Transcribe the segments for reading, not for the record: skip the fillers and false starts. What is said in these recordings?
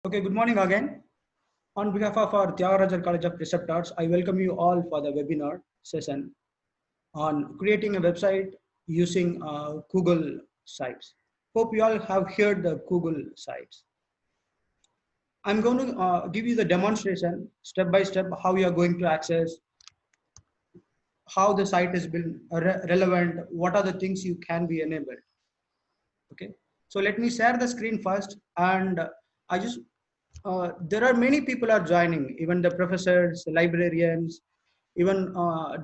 Okay, good morning again. On behalf of our Tyagarajar College of Preceptors, I welcome you all for the webinar session on creating a website using Google Sites. Hope you all have heard the Google Sites. I'm going to give you the demonstration step by step how you are going to access, how the site has been relevant, what are the things you can be enabled. Okay, so let me share the screen first, and I just there are many people are joining, even the professors, the librarians, even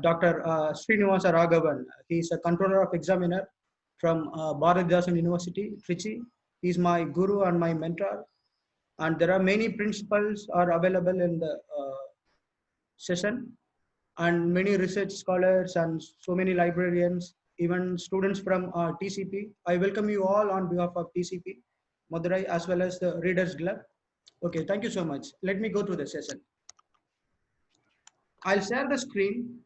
Dr. Srinivasa Raghavan. He is a controller of examiner from Bharatdasan University, Trichy. He is my guru and my mentor, and there are many principals are available in the session, and many research scholars and so many librarians, even students from TCP. I welcome you all on behalf of TCP, Madurai, as well as the Readers Club. Okay, thank you so much. Let me go to the session. I'll share the screen.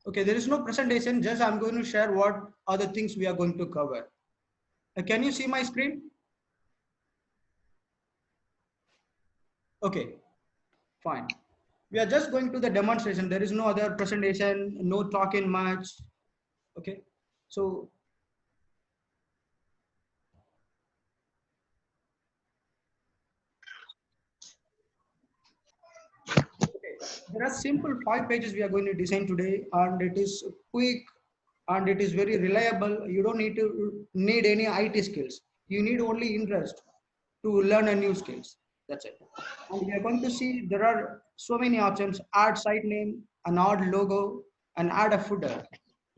Okay, there is no presentation, just I'm going to share what are the things we are going to cover. Can you see my screen? Okay, fine. We are just going to the demonstration. There is no other presentation, no talking much. Okay, so there are simple 5 pages we are going to design today, and it is quick and it is very reliable. You don't need any IT skills. You need only interest to learn a new skills. That's it. And we are going to see there are so many options: add site name, an odd logo, and add a footer,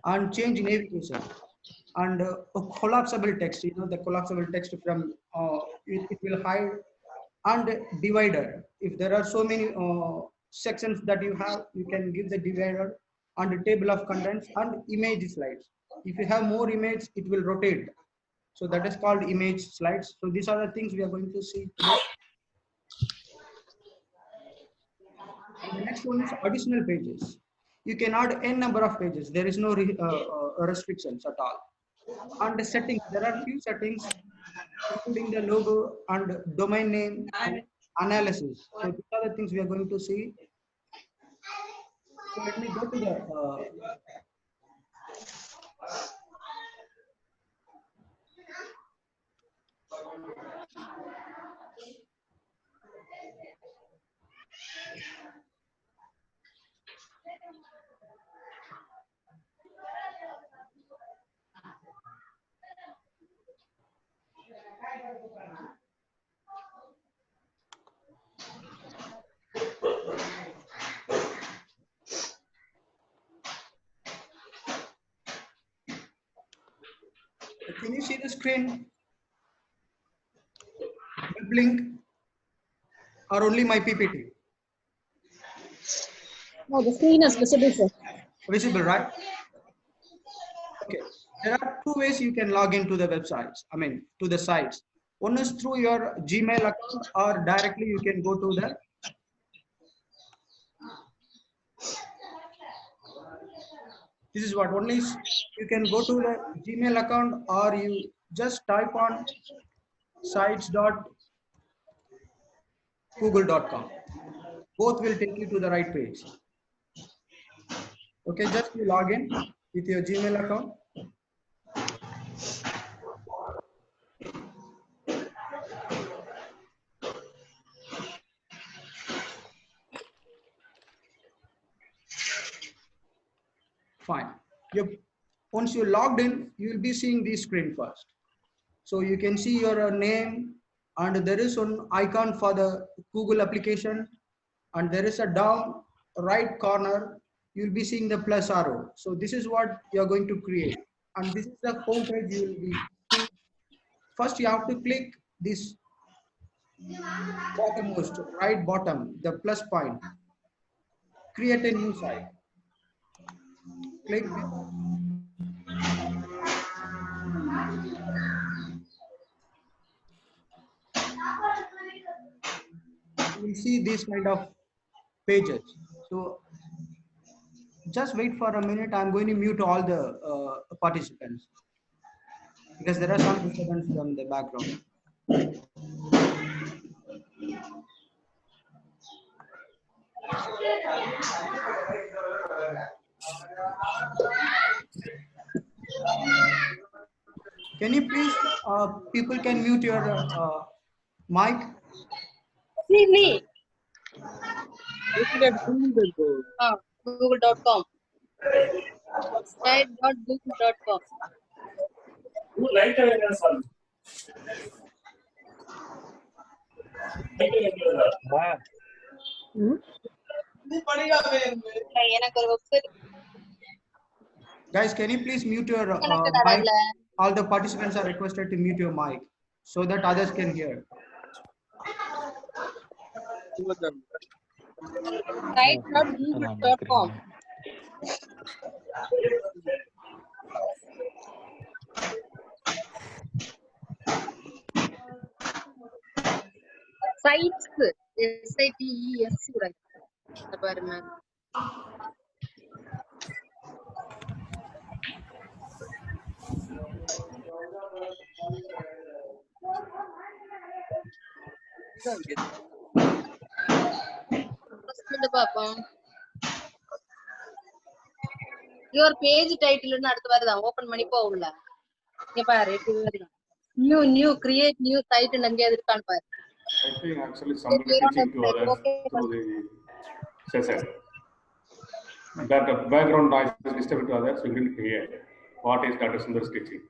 and change navigation, and a collapsible text. You know the collapsible text from it will hide, and divider. If there are so many sections that you have, you can give the divider, and a table of contents and image slides. If you have more image, it will rotate. So that is called image slides. So these are the things we are going to see today. And the next one is additional pages. You can add n number of pages. There is no restrictions at all. And the settings, there are few settings, including the logo and domain name and analysis. So these are the things we are going to see. So let me go to the can you see the screen? Web link or only my PPT? No, the screen is visible, sir. Visible, right? Okay. There are two ways you can log into the websites. I mean, to the sites. One is through your Gmail account, or directly you can go to the. This is what only you can go to the Gmail account, or you just type on sites.google.com. Both will take you to the right page. Okay, just you log in with your Gmail account. Fine. Once you're logged in, you will be seeing this screen first. So you can see your name, and there is an icon for the Google application, and there is a down right corner. You'll be seeing the plus arrow. So this is what you're going to create. And this is the home page you will be seeing. First, you have to click this bottommost, right bottom, the plus point. Create a new site. Click this. You will see these kind of pages. So just wait for a minute. I'm going to mute all the participants because there are some disturbance from the background. Can you please, people can mute your mic? Me. Looking at Google. Google.com. Site.google.com. எனக்கு ஒரு website Guys, can you please mute your connected mic? ஆகல. All the participants are requested to mute your mic so that others can hear. Site.google.com. Sites, SITES பாருங்க. பாப்போம். Your page title ன்னு அடுத்து வருதா? Open பண்ணி போகல. இங்க பாரு எப்படி வருது. New create new site ன்னு எங்கேயாவது இருக்கான்னு பாரு. I think actually somebody teaching to others through the session. That the background noise is disturbing to others, we will hear what is Dr. Sundar's teaching.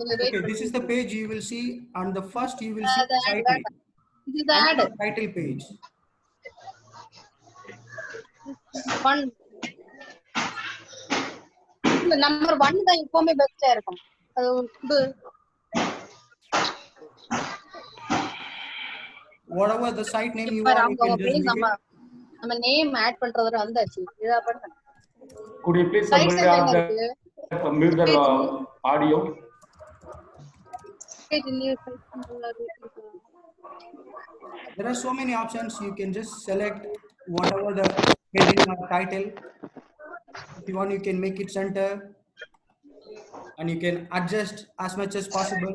Okay, this is the page you will see, and the first you will see the site name. This is the ad. And the title page. One. Number 1 தான் எப்பவுமே பெஸ்டா இருக்கும். Whatever the site name you want, you can just make it. நம்ம name add பண்றதுல வந்தாச்சு. இதா பண்ணுங்க. Could you please Site somebody name have the mute the audio? There are so many options. You can just select whatever the heading or title. If you want, you can make it center, and you can adjust as much as possible.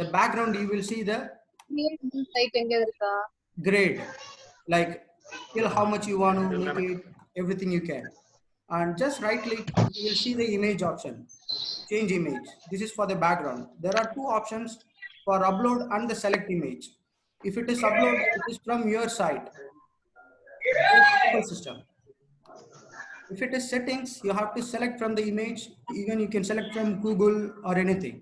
The background, you will see the site எங்க இருக்கா? grade, like tell how much you want to make it, everything you can. And just right click, you will see the image option. Change image. This is for the background. There are two options for upload and the select image. If it is upload, it is from your site, system. If it is settings, you have to select from the image. Even you can select from Google or anything.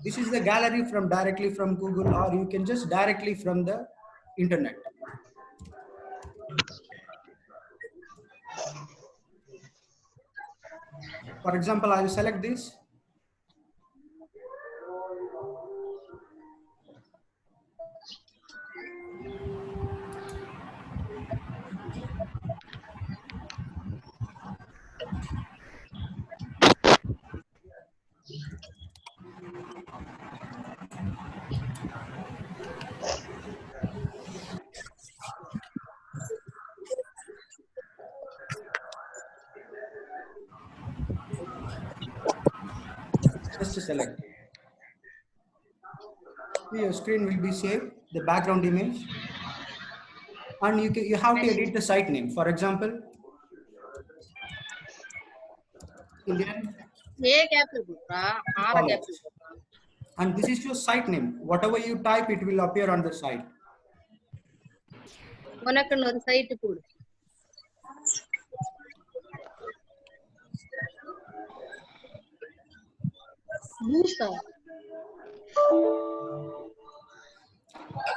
This is the gallery from directly from Google, or you can just directly from the internet. For example, I will select this. Just to select. Your screen will be saved, the background image, and you have to edit the site name. For example, Indian College. And this is your site name. Whatever you type, it will appear on the site. உனக்குன்னு ஒரு side போடு.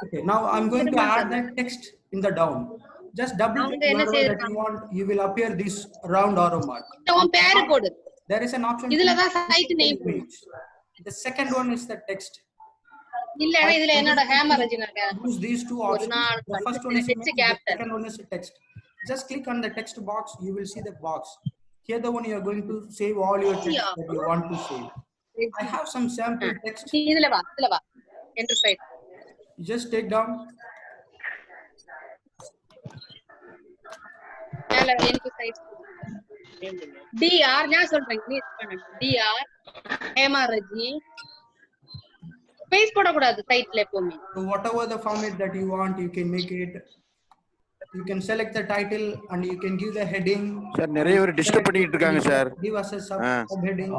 Okay, now I'm going to add that text in the down. Just double click wherever that you want. You will appear this round arrow mark. உன் பேரு போடு. There is an option. இதுல தான் site name. Image. The second one is the text. இல்லனா இதுல என்னோட haemorrhage Use these two options. The first one is image, the caption. second one is text. Just click on the text box. You will see the box. Here the one you are going to save all your text that you want to save. I have some sample text. இதுல வா enter site. You just take down. மேல enter site. dr நான் சொல்றேன் please பண்ணுங்க. dr haemorrhage space போட கூடாது சைட்ல எப்பவுமே. So whatever the format that you want, you can make it. You can select the title and you can give the heading. Sir, நிறைய பேர் டிஸ்டர்ப் பண்ணிட்டு இருக்காங்க sir. Give us a subheading.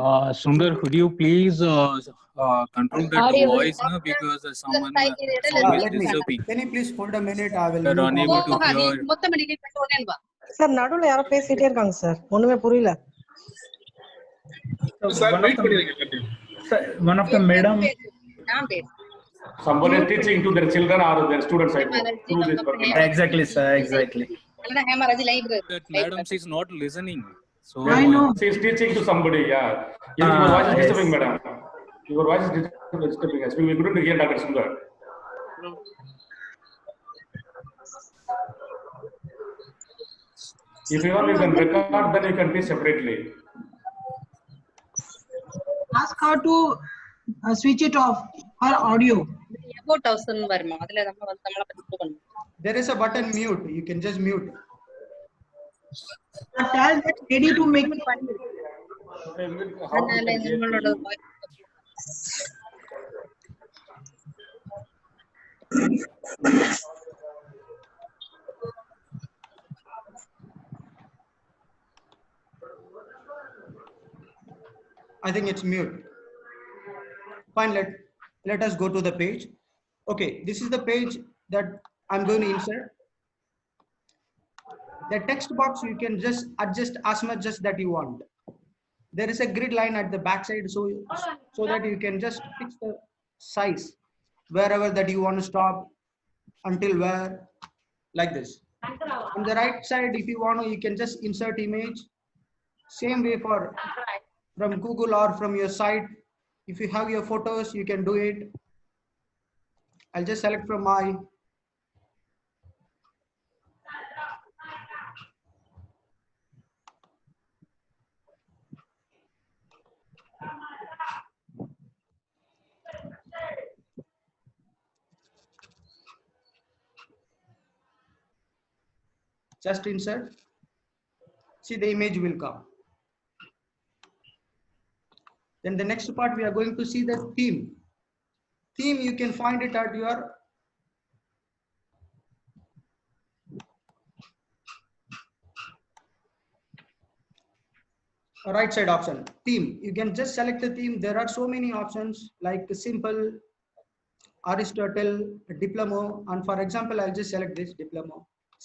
Sundar, could you please control that Audio. voice now because someone is disturbing. Can you please hold a minute? I will. We are unable to hear. மொத்தம் delete பண்ணிட்டு உடனே வா. Sir நடுவுல யாரோ பேசிட்டே இருக்காங்க sir, ஒண்ணுமே புரியல. One of the madam. நான் பேசு. Somebody is teaching to their children or their students. Through this program. Exactly, sir. Exactly. அல்லனா haemorrhage library. That madam is not listening. So I know. She is teaching to somebody. Yeah. Your voice is disturbing, madam. Your voice is disturbing us. We couldn't hear Dr. Sundar. If you want, you can record. Then you can teach separately. Ask her to switch it off, her audio. about 1000 வருமா அதுல நம்ம வந்து நம்மள பத்தி சொல்லணும். There is a button mute. You can just mute. Tell that lady to make it. அதனால நம்மளோட voice I think it's mute. Fine, let us go to the page. Okay, this is the page that I'm going to insert. The text box you can just adjust as much as that you want. There is a grid line at the back side, so that you can just fix the size wherever that you want to stop, until where, like this. On the right side, if you want to, you can just insert image. Same way from Google or from your site. If you have your photos, you can do it. I'll just select from my. Just insert. See, the image will come. Then the next part, we are going to see the theme. Theme, you can find it at your right side option. Theme, you can just select the theme. There are so many options like simple, Aristotle, Diplomo, and for example, I'll just select this Diplomo.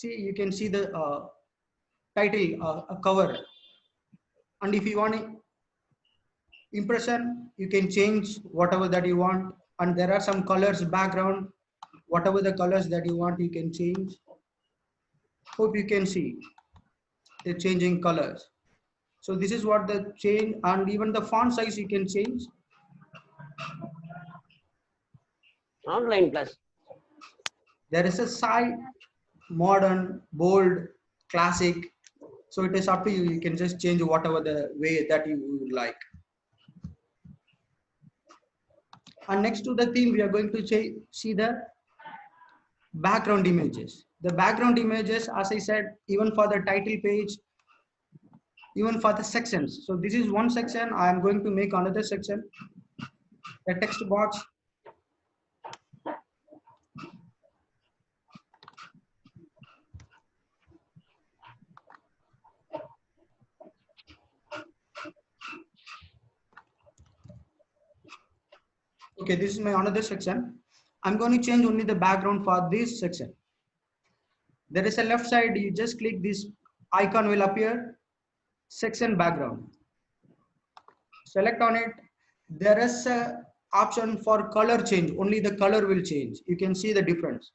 See, you can see the title, a cover, and if you want impression, you can change whatever that you want, and there are some colors, background, whatever the colors that you want, you can change. Hope you can see the changing colors. So this is what the change, and even the font size you can change. Online class. There is a side, modern, bold, classic. So it is up to you. You can just change whatever the way that you would like. And next to the theme, we are going to see the background images. The background images, as I said, even for the title page, even for the sections. So this is one section. I am going to make another section. The text box. Okay, this is my another section. I'm going to change only the background for this section. There is a left side, you just click this icon will appear, section background. Select on it. There is a option for color change, only the color will change. You can see the difference.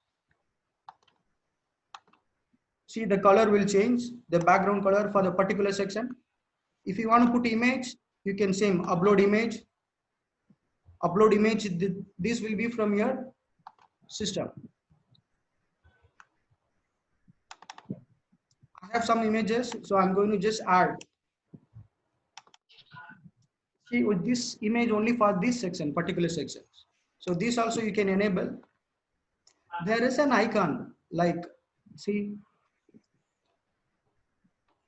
See, the color will change, the background color for the particular section. If you want to put image, you can say upload image. Upload image, this will be from your system. I have some images, so I'm going to just add. See, with this image only for this section, particular sections. So this also you can enable. There is an icon like, see,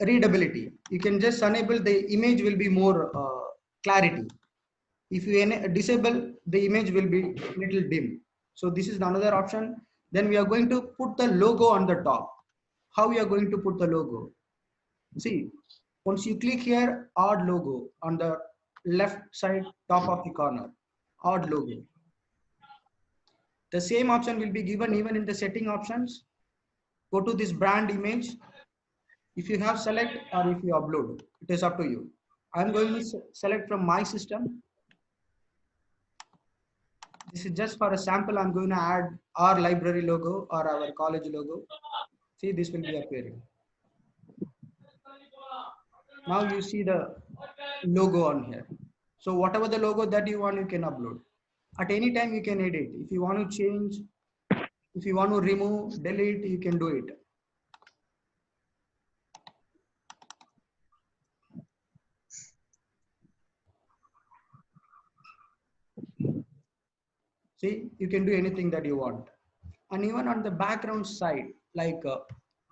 readability. You can just enable, the image will be more clarity. If you disable, the image will be little dim. So this is another option. Then we are going to put the logo on the top. How we are going to put the logo? See, once you click here, add logo on the left side top of the corner, add logo. The same option will be given even in the setting options. Go to this brand image. If you have select or if you upload, it is up to you. I'm going to select from my system. This is just for a sample. I'm going to add our library logo or our college logo. See, this will be appearing. Now you see the logo on here. So whatever the logo that you want, you can upload. At any time you can edit. If you want to change, if you want to remove, delete, you can do it. See, you can do anything that you want. And even on the background side, like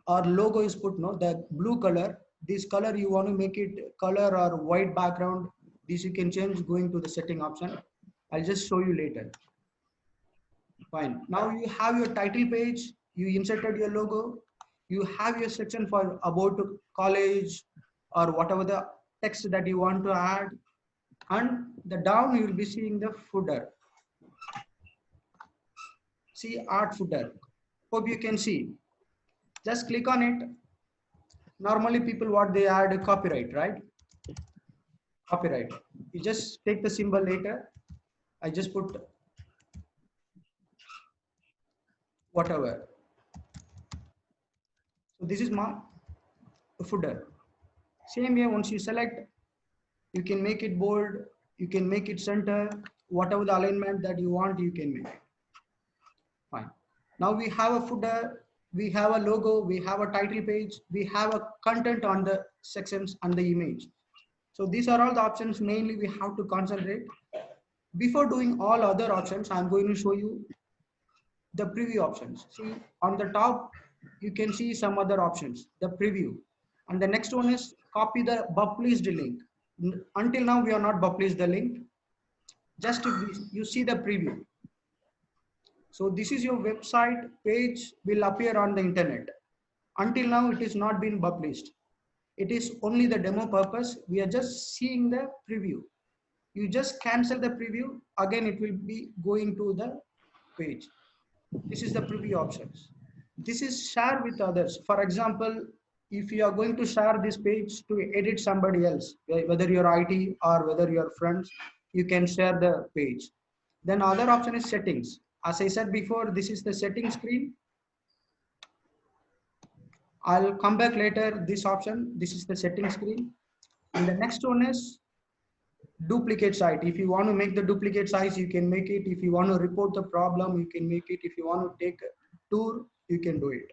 our logo is put, no, the blue color, this color you want to make it color or white background, this you can change going to the setting option. I'll just show you later. Fine. Now you have your title page, you inserted your logo, you have your section for about college or whatever the text that you want to add. And the down you will be seeing the footer. See, art footer. Hope you can see. Just click on it. Normally people what they add copyright, right? Copyright. You just take the symbol later. I just put whatever. So this is my footer. Same here, once you select, you can make it bold, you can make it center, whatever the alignment that you want, you can make it. Fine. Now we have a footer, we have a logo, we have a title page, we have a content on the sections and the image. So these are all the options mainly we have to concentrate. Before doing all other options, I'm going to show you the preview options. See, on the top, you can see some other options, the preview. And the next one is copy the published link. Until now, we are not published the link. Just if you see the preview. So this is your website page will appear on the internet. Until now, it is not been published. It is only the demo purpose. We are just seeing the preview. You just cancel the preview. Again, it will be going to the page. This is the preview options. This is share with others. For example, if you are going to share this page to edit somebody else, whether you're IT or whether you're friends, you can share the page. Then other option is settings. As I said before, this is the settings screen. I'll come back later, this option, this is the settings screen. And the next one is duplicate site. If you want to make the duplicate size, you can make it. If you want to report the problem, you can make it. If you want to take a tour, you can do it.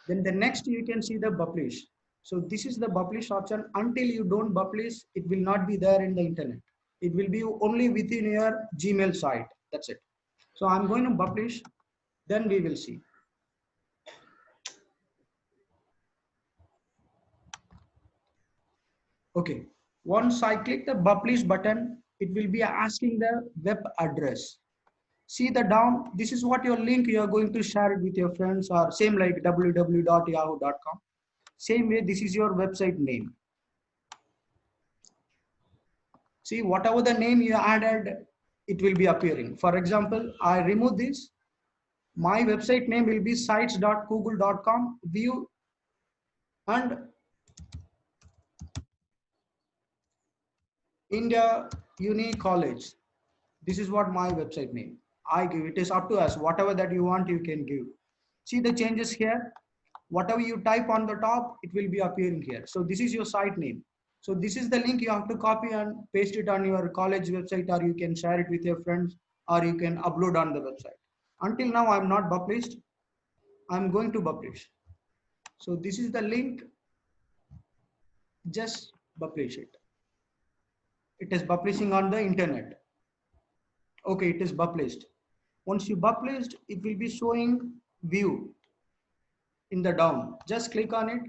Then the next you can see the publish. So this is the publish option. Until you don't publish, it will not be there in the internet. It will be only within your Gmail site. That's it. So I'm going to publish, then we will see. Okay, once I click the publish button, it will be asking the web address. See the down, this is what your link you are going to share it with your friends, or same like www.yahoo.com. Same way, this is your website name. See, whatever the name you added, it will be appearing. For example, I remove this. My website name will be sites.google.com view and India Uni College. This is what my website name. I give. It is up to us. Whatever that you want, you can give. See the changes here. Whatever you type on the top, it will be appearing here. So this is your site name. So this is the link you have to copy and paste it on your college website, or you can share it with your friends, or you can upload on the website. Until now, I'm not published. I'm going to publish. So this is the link. Just publish it. It is publishing on the internet. Okay, it is published. Once you published, it will be showing view in the down. Just click on it.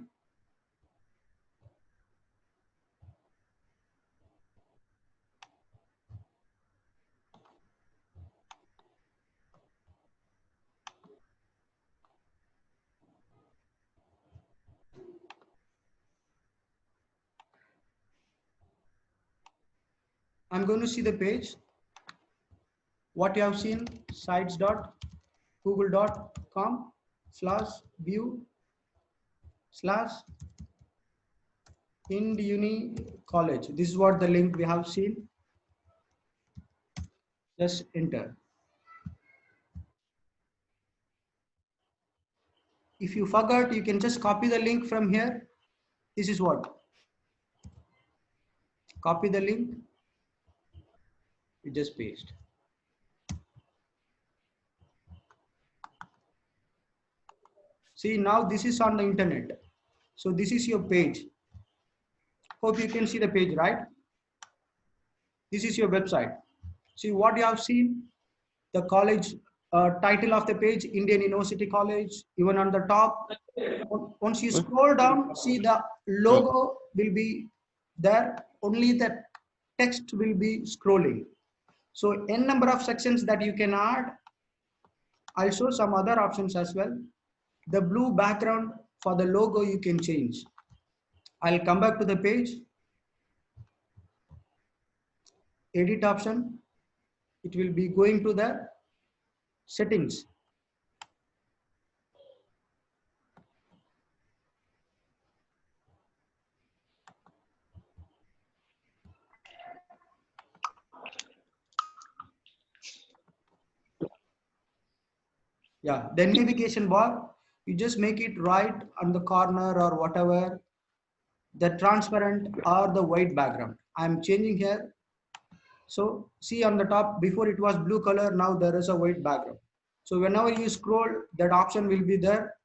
I'm going to see the page. What you have seen, sites.google.com/view/IndUni College. This is what the link we have seen. Just enter. If you forgot, you can just copy the link from here. This is what. Copy the link. You just paste. See, now this is on the internet. So this is your page. Hope you can see the page, right? This is your website. See what you have seen, the college title of the page, Indian University College, even on the top. Once you scroll down, see the logo will be there, only the text will be scrolling. So n number of sections that you can add. I'll show some other options as well. The blue background for the logo you can change. I'll come back to the page. Edit option. It will be going to the settings. Yeah, the navigation bar, you just make it right on the corner or whatever, the transparent or the white background. I'm changing here. So see on the top, before it was blue color, now there is a white background. So whenever you scroll, that option will be there.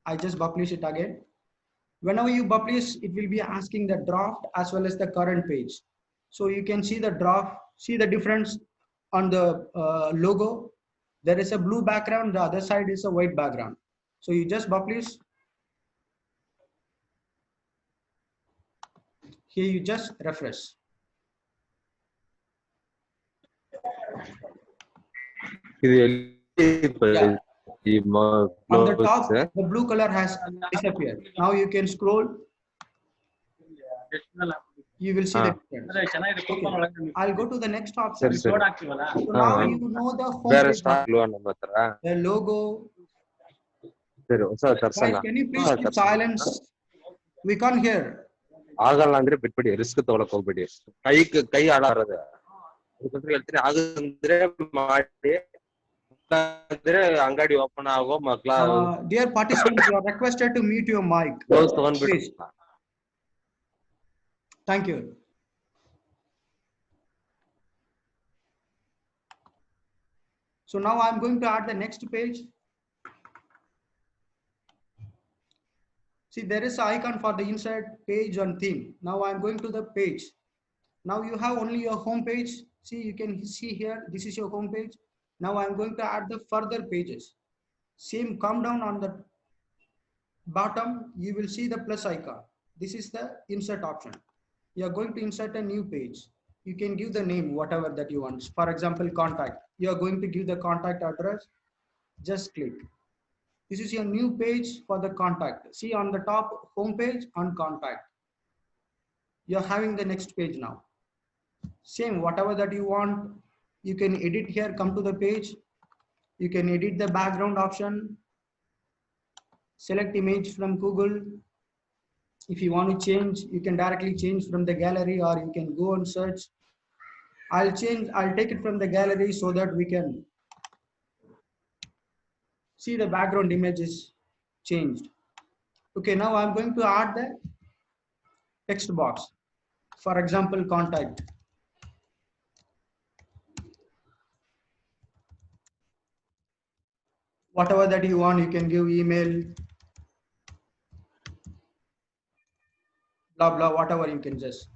I just publish it again. Whenever you publish, it will be asking the draft as well as the current page. So you can see the draft, see the difference on the logo. There is a blue background, the other side is a white background. So you just publish. Here you just refresh. Yeah. On the top, the blue color has disappeared. Now you can scroll. You will see the difference. Okay. I'll go to the next option. So now you know the home page. The logo. Guys, can you please keep silence? We can't hear. ಆಗಲ್ಲ ಅಂದ್ರೆ ಬಿಟ್ಬಿಡಿ risk ತಗೊಳಕ್ ಹೋಗ್ಬಿಡಿ ಕೈ ಹಾಳಾರದು ಹೇಳ್ತೀನಿ ಆಗಂದ್ರೆ ಮಾಡಿ ಅಂಗಡಿ open ಆಗೋ ಮಕ್ಳ Dear participants, you are requested to mute your mic. ತಗೊಂಡ್ಬಿಡಿ. Thank you. So now I'm going to add the next page. See, there is an icon for the insert page and theme. Now I'm going to the page. Now you have only your home page. See, you can see here, this is your home page. Now I'm going to add the further pages. Same, come down on the bottom, you will see the plus icon. This is the insert option. You are going to insert a new page. You can give the name, whatever that you want. For example, contact. You are going to give the contact address. Just click. This is your new page for the contact. See on the top, home page and contact. You're having the next page now. Same, whatever that you want, you can edit here, come to the page. You can edit the background option. Select image from Google. If you want to change, you can directly change from the gallery, or you can go and search. I'll take it from the gallery so that we can see the background image is changed. Okay, now I'm going to add the text box. For example, contact. Whatever that you want, you can give email, blah, blah, whatever you can just.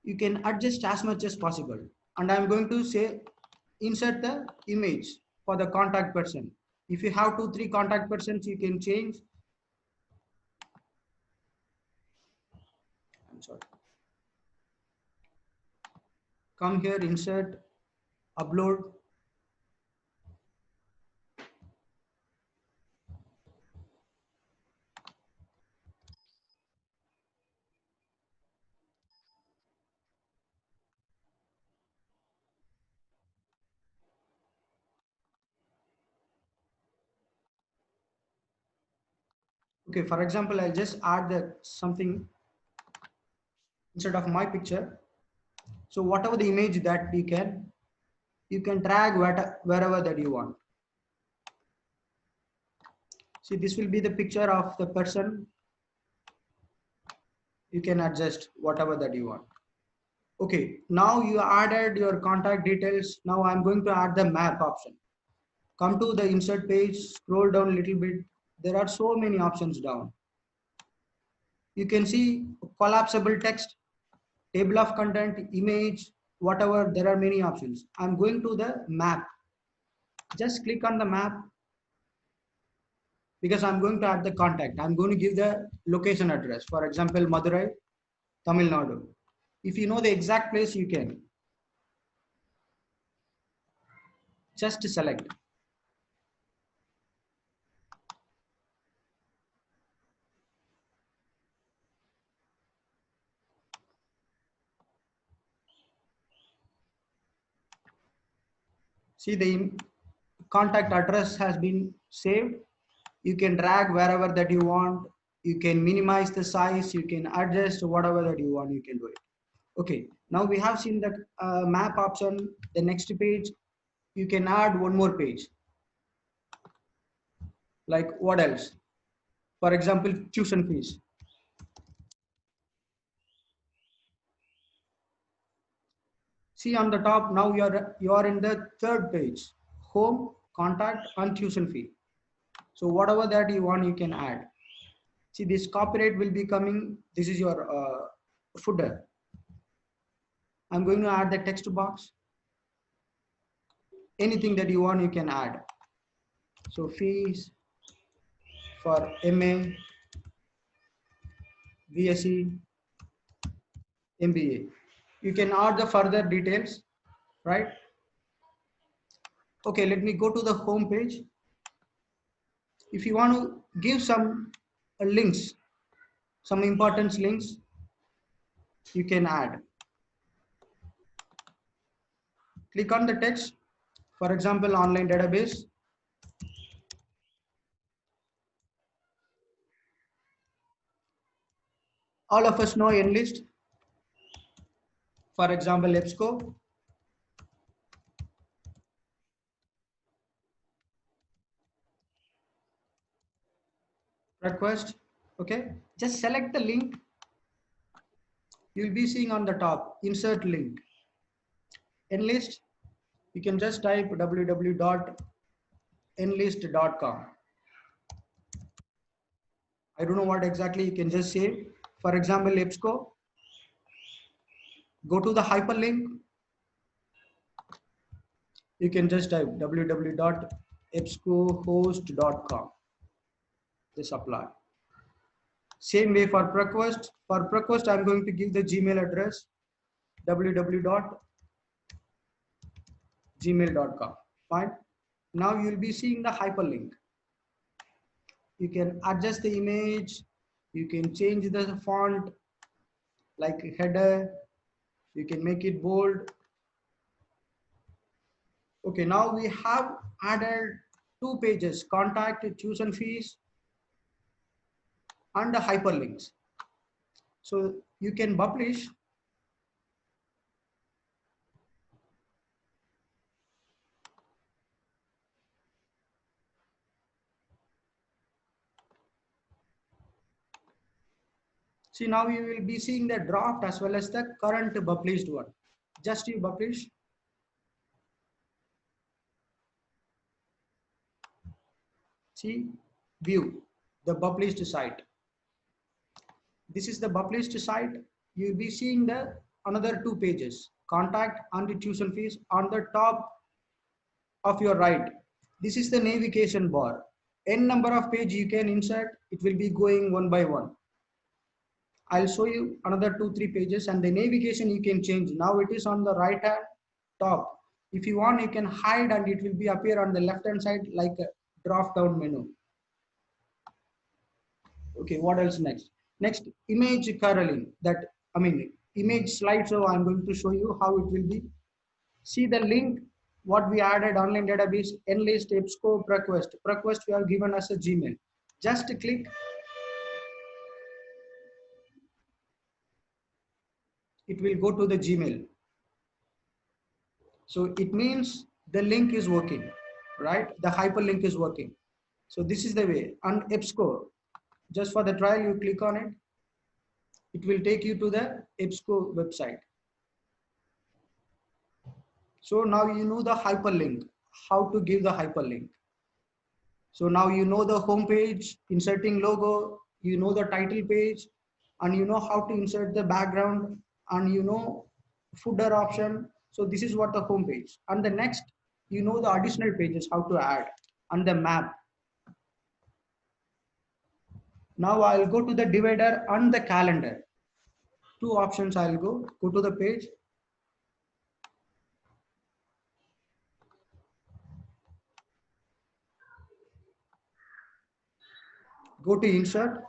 You can adjust as much as possible. And I'm going to say, insert the image for the contact person. If you have 2-3 contact persons, you can change. I'm sorry. Come here, insert, upload. Okay, for example, I'll just add the something instead of my picture. So whatever the image that you can drag wherever that you want. See, this will be the picture of the person. You can adjust whatever that you want. Okay, now you added your contact details. Now I'm going to add the map option. Come to the insert page, scroll down a little bit. There are so many options down. You can see collapsible text, table of content, image, whatever. There are many options. I'm going to the map. Just click on the map because I'm going to add the contact. I'm going to give the location address. For example, Madurai, Tamil Nadu. If you know the exact place, you can just select. See, the contact address has been saved. You can drag wherever that you want. You can minimize the size. You can adjust whatever that you want. You can do it. Okay, now we have seen the map option. The next page, you can add one more page. Like what else? For example, tuition fees. See on the top, now you are in the third page, home, contact, and tuition fee. So whatever that you want, you can add. See, this copyright will be coming. This is your footer. I'm going to add the text box. Anything that you want, you can add. So fees for MA, BSc, MBA. You can add the further details, right? Okay, let me go to the home page. If you want to give some links, some importance links, you can add. Click on the text, for example, online database. All of us know Enlist. For example, EBSCO. Request. Okay, just select the link. You'll be seeing on the top, insert link. Enlist, you can just type www.enlist.com. I don't know what exactly you can just say. For example, EBSCO. Go to the hyperlink. You can just type www.ebscohost.com. Just apply. Same way for ProQuest. For ProQuest, I'm going to give the Gmail address www.gmail.com. Fine. Now you'll be seeing the hyperlink. You can adjust the image. You can change the font like header. You can make it bold. Okay, now we have added 2 pages, contact, tuition fees, and the hyperlinks. So you can publish. See, now you will be seeing the draft as well as the current published one. Just you publish. See, view the published site. This is the published site. You'll be seeing the another 2 pages, contact and the tuition fees on the top of your right. This is the navigation bar. N number of page you can insert. It will be going one by one. I'll show you another 2-3 pages, and the navigation you can change. Now it is on the right hand top. If you want, you can hide and it will be appear on the left hand side like a drop down menu. Okay, what else next? Next, image Caroline. Image slideshow. I'm going to show you how it will be. See the link, what we added online database, Enlist, EBSCO, ProQuest. ProQuest we have given as a Gmail. Just click. It will go to the Gmail. So it means the link is working, right? The hyperlink is working. So this is the way. And EBSCO, just for the trial, you click on it. It will take you to the EBSCO website. So now you know the hyperlink, how to give the hyperlink. So now you know the home page, inserting logo, you know the title page, and you know how to insert the background, and you know footer option. So this is what the home page. And the next, you know the additional pages, how to add, and the map. Now I'll go to the divider and the calendar. 2 options I'll go to the page. Go to insert.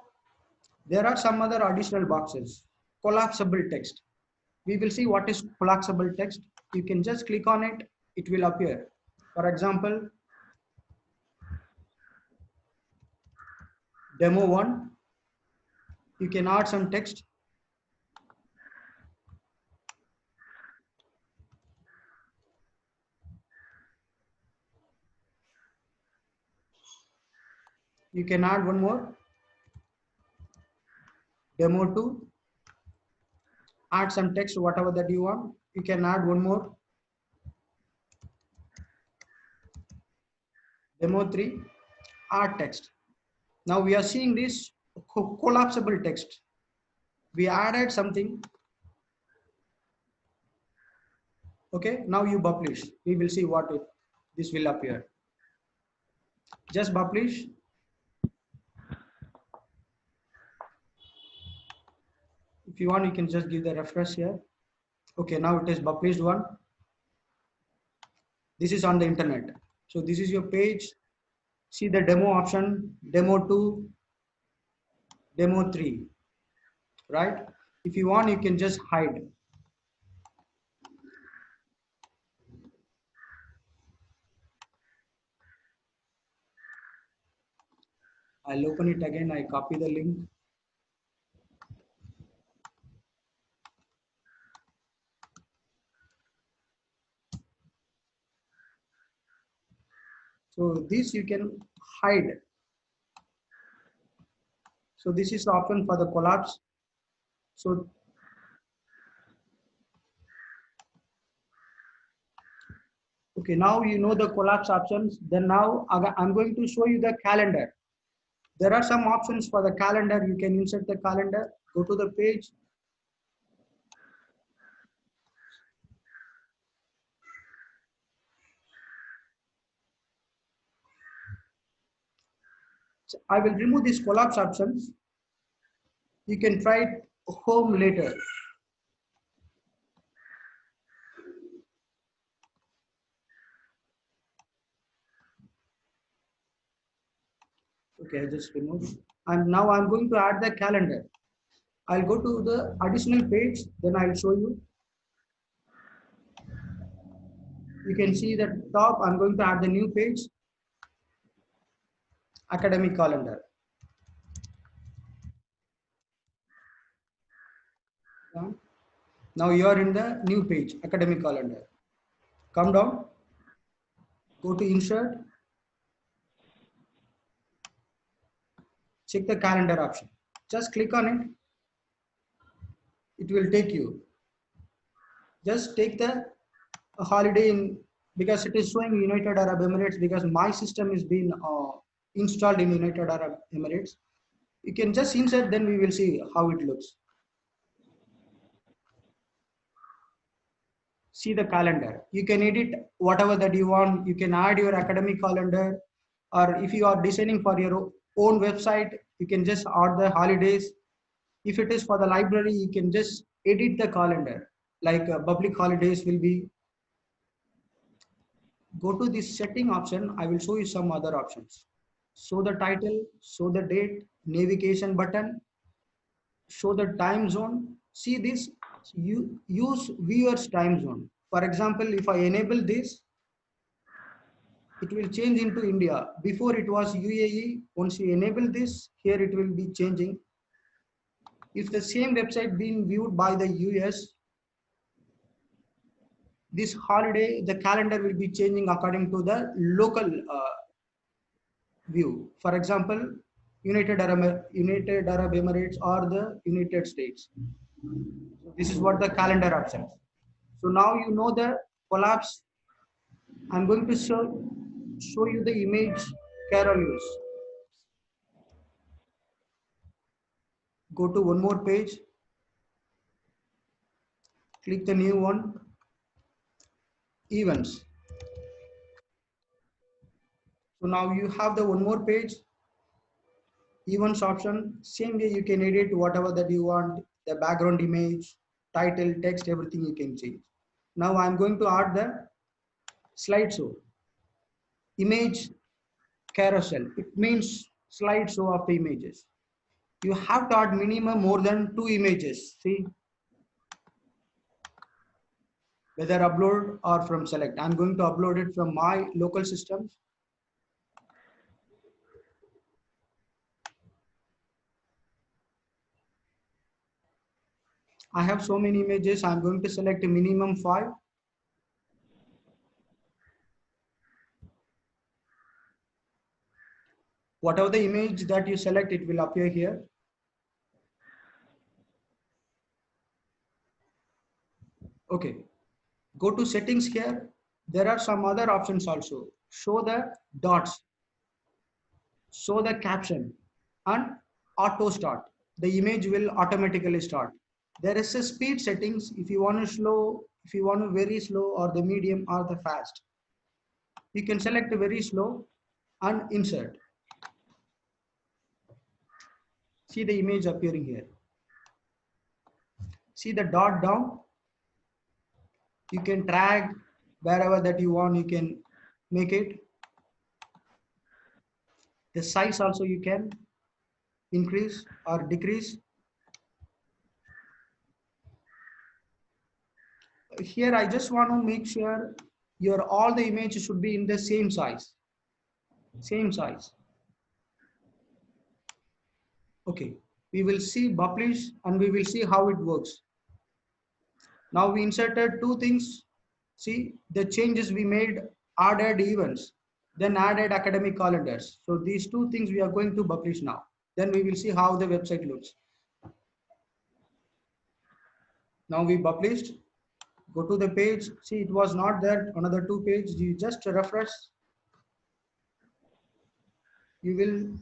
There are some other additional boxes. Collapsible text. We will see what is collapsible text. You can just click on it. It will appear. For example, demo 1. You can add some text. You can add one more. Demo 2. Add some text, whatever that you want. You can add one more. Demo 3. Add text. Now we are seeing this collapsible text. We added something. Okay, now you publish. We will see what this will appear. Just publish. If you want, you can just give the refresh here. Okay, now it is published one. This is on the internet. So this is your page. See the demo option, demo 2, demo 3, right? If you want, you can just hide. I'll open it again. I copy the link. So this you can hide. So this is the option for the collapse. So okay, now you know the collapse options. Then now I'm going to show you the calendar. There are some options for the calendar. You can insert the calendar. Go to the page. So I will remove these collapse options. You can try it home later. Okay, I just removed. And now I'm going to add the calendar. I'll go to the additional page, then I'll show you. You can see the top, I'm going to add the new page, academic calendar. Now you are in the new page, academic calendar. Come down, go to insert, check the calendar option. Just click on it. it will take you. Just take the holiday in, because it is showing United Arab Emirates, because my system is being installed in United Arab Emirates. You can just insert, then we will see how it looks. See the calendar. You can edit whatever that you want. You can add your academic calendar, or if you are designing for your own website, you can just add the holidays. If it is for the library, you can just edit the calendar, like public holidays will be. Go to this setting option. I will show you some other options. Show the title, show the date, navigation button, show the time zone. See this, you use viewers time zone. For example, if I enable this, it will change into India. Before it was UAE. Once you enable this, here it will be changing. If the same website being viewed by the US, this holiday, the calendar will be changing according to the local view. For example, United Arab Emirates or the United States. This is what the calendar options. So now you know the collapse. I'm going to show you the image Carol use. Go to one more page. Click the new one. Events. So now you have the one more page. Events option. Same way you can edit whatever that you want. The background image, title, text, everything you can change. Now I'm going to add the slideshow. Image carousel. It means slideshow of the images. You have to add minimum more than 2 images. See, whether upload or from select. I'm going to upload it from my local systems. I have so many images. I'm going to select a minimum 5. Whatever the image that you select, it will appear here. Okay, go to settings here. There are some other options also. Show the dots, show the caption, and auto start. The image will automatically start. There is a speed settings. If you want to slow, if you want to very slow, or the medium or the fast, you can select a very slow and insert. See the image appearing here. See the dot down. You can drag wherever that you want, you can make it. The size also you can increase or decrease. Here I just want to make sure your all the images should be in the same size. Same size. Okay, we will see publish and we will see how it works. Now we inserted 2 things. See the changes we made, added events, then added academic calendars. So these 2 things we are going to publish now. Then we will see how the website looks. Now we published. Go to the page. See, it was not there. Another 2 pages. You just refresh. You will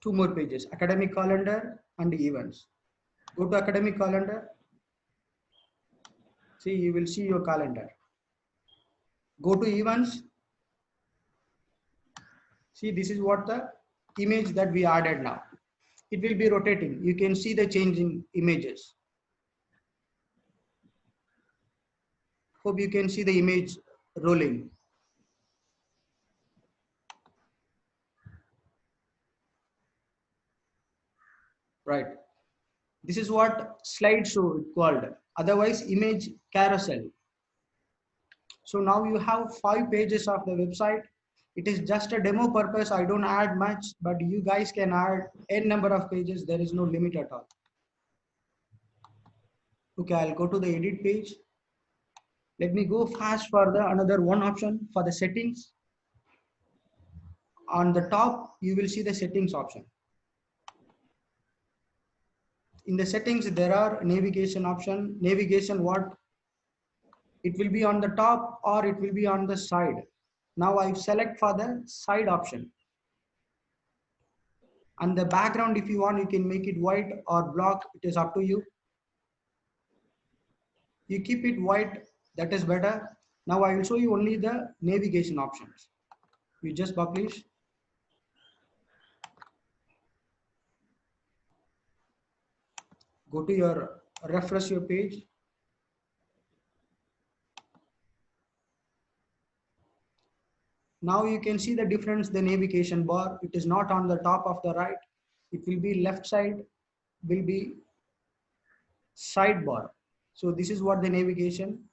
2 more pages. Academic calendar and events. Go to academic calendar. See, you will see your calendar. Go to events. See, this is what the image that we added now. It will be rotating. You can see the change in images. Hope you can see the image rolling. Right. This is what slideshow called. Otherwise, image carousel. So now you have 5 pages of the website. It is just a demo purpose. I don't add much, but you guys can add n number of pages. There is no limit at all. Okay, I'll go to the edit page. Let me go fast for the another one option for the settings. On the top, you will see the settings option. in the settings, there are navigation option. Navigation, what? It will be on the top or it will be on the side. Now I select for the side option. And the background, if you want, you can make it white or black. It is up to you. You keep it white, that is better. Now I will show you only the navigation options. You just publish. Go to your, refresh your page. Now you can see the difference, the navigation bar. It is not on the top of the right. It will be left side, will be sidebar. So this is what the navigation.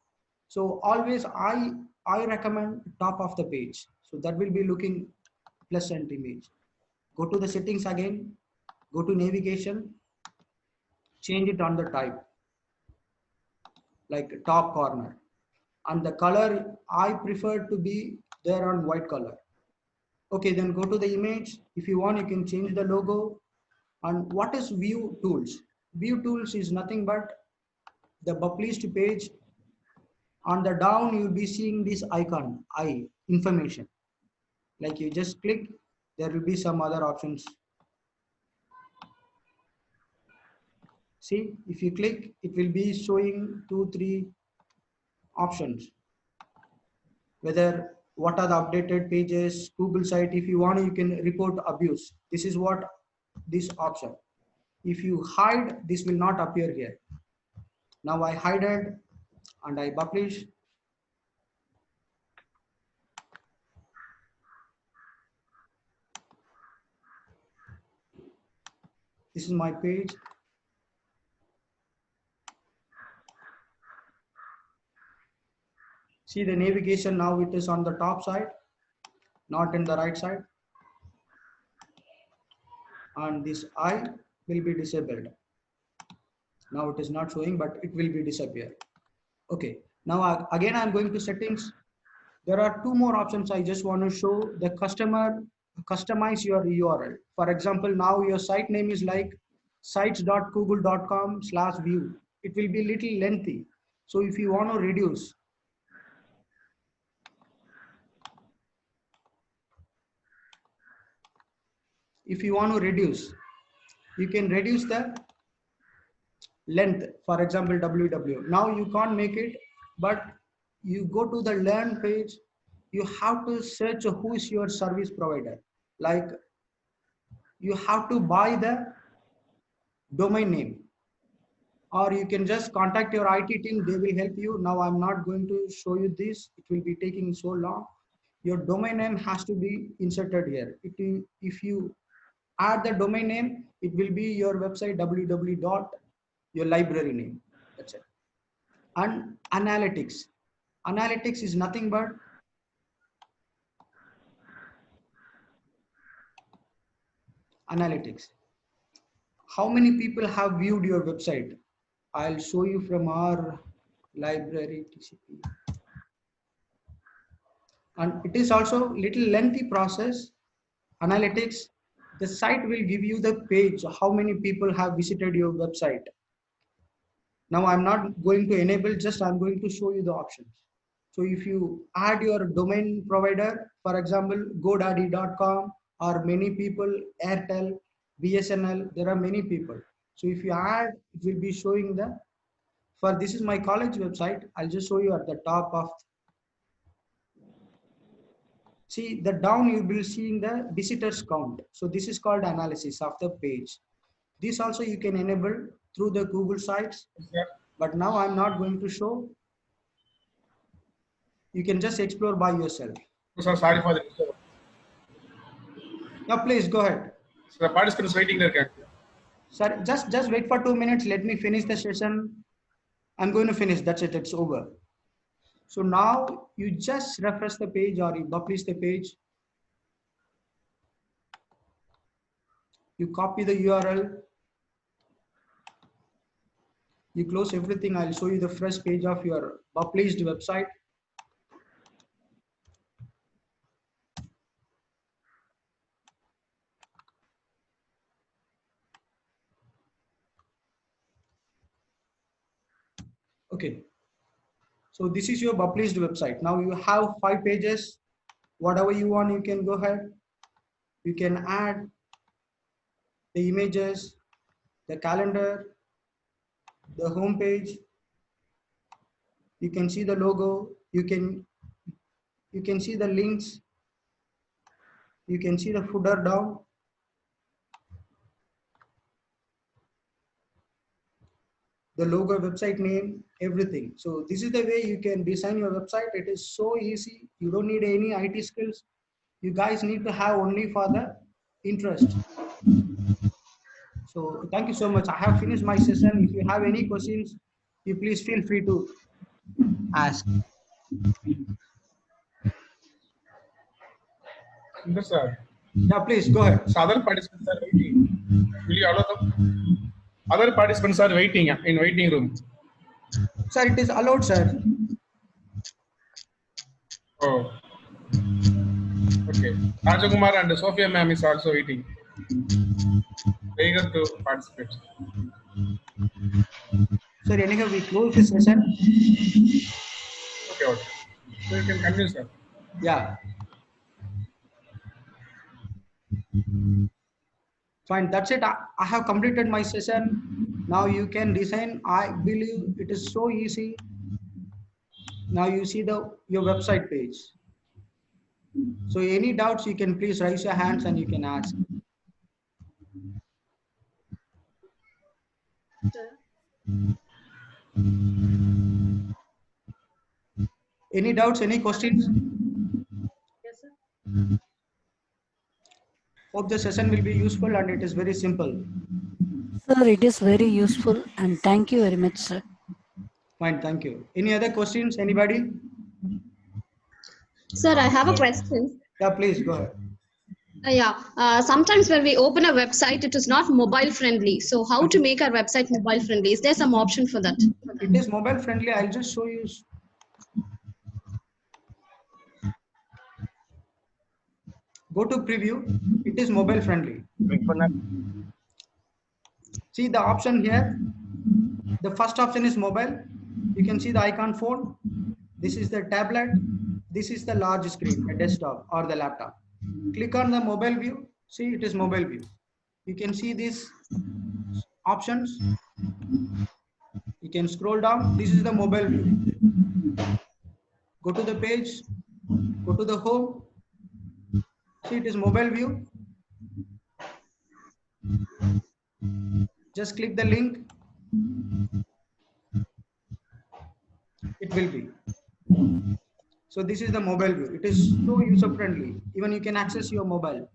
So always I recommend top of the page. So that will be looking pleasant image. Go to the settings again, go to navigation, change it on the type, like top corner. And the color, I prefer to be there on white color. Okay, then go to the image. If you want, you can change the logo. And what is view tools? View tools is nothing but the published page. On the down, you'll be seeing this icon, information. Like you just click, there will be some other options. See, if you click, it will be showing 2-3 options. Whether what are the updated pages, Google site. If you want, you can report abuse. This is what this option. If you hide, this will not appear here. Now I hide it and I publish. This is my page. See the navigation, now it is on the top side, not in the right side. And this I will be disabled. Now it is not showing, but it will be disappear. Okay, now again I'm going to settings. There are 2 more options. I just want to show the customize your URL. For example, now your site name is like sites.google.com/view. It will be little lengthy. So if you want to reduce, you can reduce the length. For example, www. Now you can't make it, but you go to the learn page. You have to search who is your service provider. Like you have to buy the domain name, or you can just contact your IT team. They will help you. Now I'm not going to show you this. It will be taking so long. Your domain name has to be inserted here. If you add the domain name, it will be your website www. Your library name. That's it. And analytics. Analytics is nothing but analytics. How many people have viewed your website? I'll show you from our library TCP. And it is also little lengthy process. Analytics, the site will give you the page, how many people have visited your website. Now I'm not going to enable, just I'm going to show you the options. So if you add your domain provider, for example, godaddy.com, or many people, Airtel, BSNL, there are many people. So if you add, it will be showing this is my college website. I'll just show you at the top of, see the down, you will be seeing the visitors count. So this is called analysis of the page. This also you can enable through the Google sites, but now I'm not going to show. You can just explore by yourself. So sorry for the disturb. Now please go ahead. So the participants waiting there. Sir, just wait for 2 minutes. Let me finish the session. I'm going to finish. That's it. It's over. So now you just refresh the page or you publish the page. You copy the URL. You close everything. I'll show you the fresh page of your published website. Okay. So this is your published website. Now you have 5 pages. Whatever you want, you can go ahead. You can add the images, the calendar, the home page. You can see the logo. You can see the links. You can see the footer down. The logo, website name, everything. So this is the way you can design your website. It is so easy. You don't need any IT skills. You guys need to have only for the interest. So thank you so much. I have finished my session. If you have any questions, you please feel free to ask. Yes, sir. Yeah, please go ahead. So other participants are waiting. Will you allow them? Other participants are waiting in waiting room. Sir, it is allowed, sir. Oh. Okay. Rajakumar and Sophia ma'am is also waiting. Eager to participate. Sir, anyhow, we close this session. Okay, okay. So you can continue, sir. Yeah. Fine, that's it. I have completed my session. Now you can design. I believe it is so easy. Now you see your website page. So any doubts, you can please raise your hands and you can ask. Any doubts, any questions? Yes, sir. Hope the session will be useful and it is very simple. Sir, it is very useful and thank you very much, sir. Fine, thank you. Any other questions, anybody? Sir, I have a question. Yeah, please go ahead. Sometimes when we open a website, it is not mobile friendly. So how to make our website mobile friendly? Is there some option for that? It is mobile friendly. I'll just show you. Go to preview. It is mobile friendly. See the option here. The first option is mobile. You can see the icon phone. This is the tablet. This is the large screen, a desktop or the laptop. Click on the mobile view. See, it is mobile view. You can see these options. You can scroll down. This is the mobile view. Go to the page. Go to the home. See, it is mobile view. Just click the link. It will be. So this is the mobile view. It is so user friendly. Even you can access your mobile.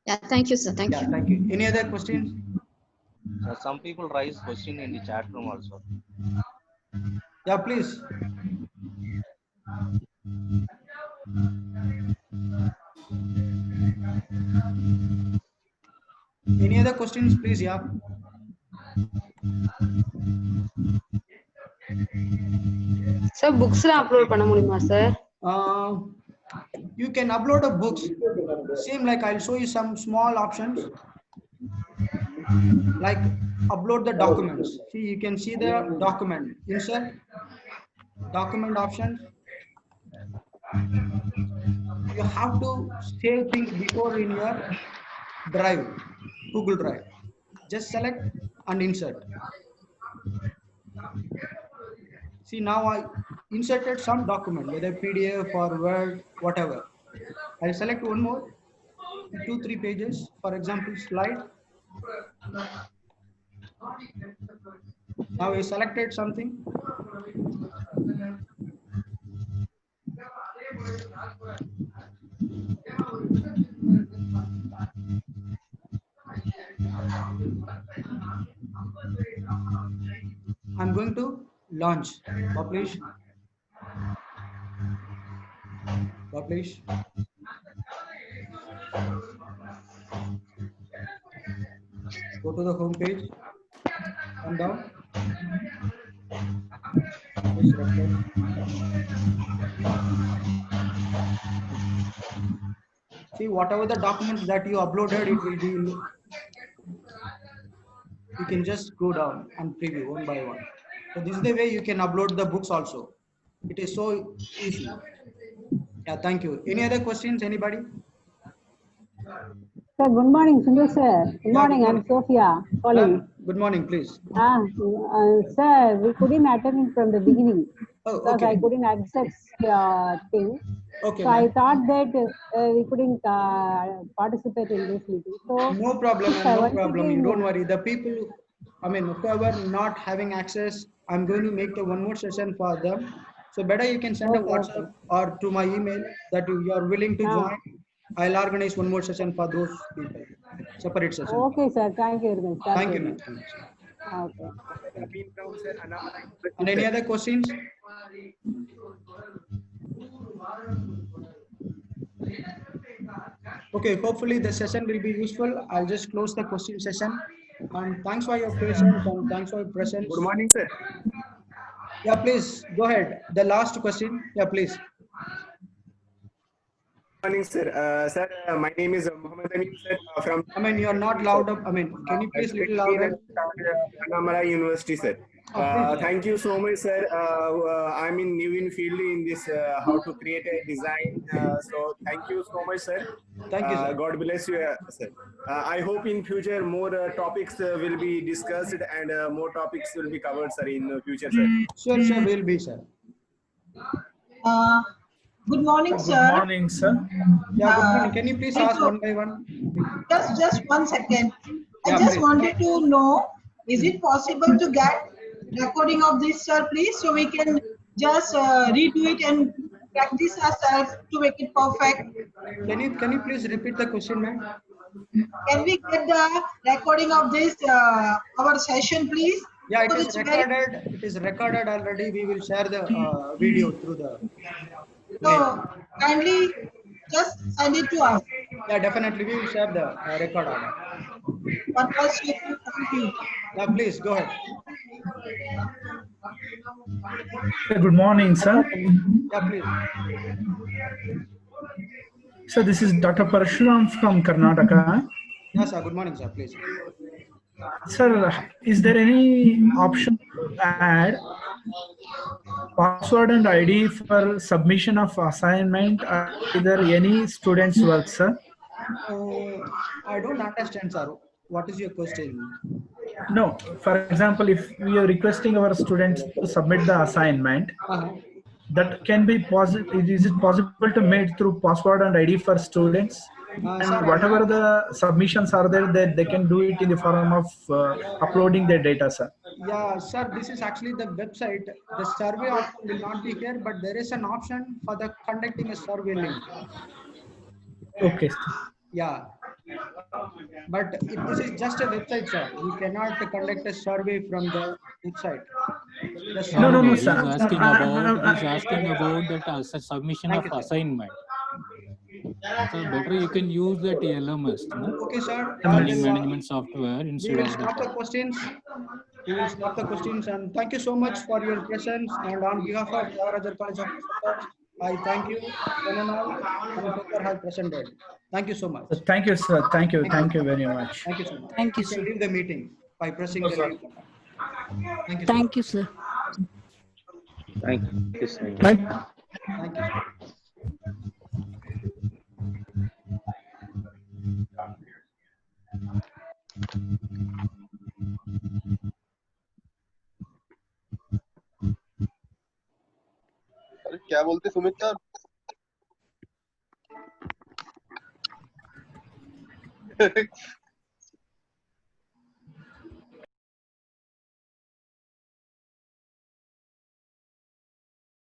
Yeah, thank you, sir. Thank you. Thank you. Any other questions? Some people raise question in the chat room also. Yeah, please. Any other questions, please? Yeah. Sir, books la upload பண்ண முடியுமா sir? You can upload a books. Same like I'll show you some small options. Like upload the documents. See, you can see the document. Insert document options. You have to save things before in your drive, Google Drive. Just select and insert. See, now I inserted some document, whether PDF or Word, whatever. I'll select one more, 2-3 pages, for example, slide. Now I selected something. I'm going to launch, publish. Go to the home page, come down. See, whatever the documents that you uploaded, it will be. You can just go down and preview one by one. So this is the way you can upload the books also. It is so easy. Yeah, thank you. Any other questions, anybody? Sir, good morning, Sundar sir. Good morning, I'm Sophia calling. Good morning, please. Sir, we couldn't attend from the beginning because okay. I couldn't access thing. Okay, so I thought that we couldn't participate in this meeting. So no problem, if I no want to problem. gain, Don't worry. The people, I mean, whoever not having access, I'm going to make the one more session for them. So better you can send a WhatsApp or to my email that you are willing to join. I'll organize one more session for those people. Separate session. Okay, sir. Thank you very much. Thank you, ma'am. Okay. And any other questions? Okay, hopefully the session will be useful. I'll just close the question session. And thanks for your patience and thanks for your presence. Good morning, sir. Yeah, please go ahead. The last question. Yeah, please. Good morning, sir. Sir, my name is Mohammed Amin, sir, from. I mean, you're not loud up. I mean, can you please little louder? Annamala University, sir. Thank you so much, sir. I'm new in field in this how to create a design. So thank you so much, sir. Thank you, sir. God bless you, sir. I hope in future more topics will be discussed and more topics will be covered, sir, in the future, sir. Sure, sir. Will be, sir. Good morning, Good sir. morning, sir. Yeah, good morning. Can you please ask one by one? Just 1 second. I Yeah, just please. wanted to know, is it possible to get recording of this, sir, please, so we can just redo it and practice ourselves to make it perfect? Can you please repeat the question, ma'am? Can we get the recording of this our session, please? Yeah, it Because is it's very- recorded. It is recorded already. We will share the video through the. So kindly just send it to us. Yeah, definitely. We will share the record order. God bless you. Thank you. Yeah, please go ahead. Good morning, sir. Yeah, please. So this is Dr. Parshuram from Karnataka. Yes, sir. Good morning, sir. Please. Sir, is there any option to add password and ID for submission of assignment or either any student's work, sir? I don't understand, sir. What is your question? No, for example, if we are requesting our students to submit the assignment, that can be possible. Is it possible to make through password and ID for students? And Sir, whatever the submissions are there, they can do it in the form of uploading their data, sir. Yeah, sir, this is actually the website. The survey option will not be here, but there is an option for the conducting a survey link. Okay. Yeah. But this is just a website, sir. We cannot conduct a survey from the website. No, He's sir. asking about that submission of assignment. So better you can use that LMS, no? Okay, sir. Learning management software We instead will of stop that. the questions. We will stop the questions, and thank you so much for your presence. And on behalf of Tyagarajar College of Research, I thank you, one and all, who have presented. Thank you so much. Thank you, sir. Thank you very much. Thank you so much. Thank you, You can sir. leave the meeting by pressing the leave button. Thank you. Thank you, sir. Thank you, sir. Thank you. अरे क्या बोलते Sumit sir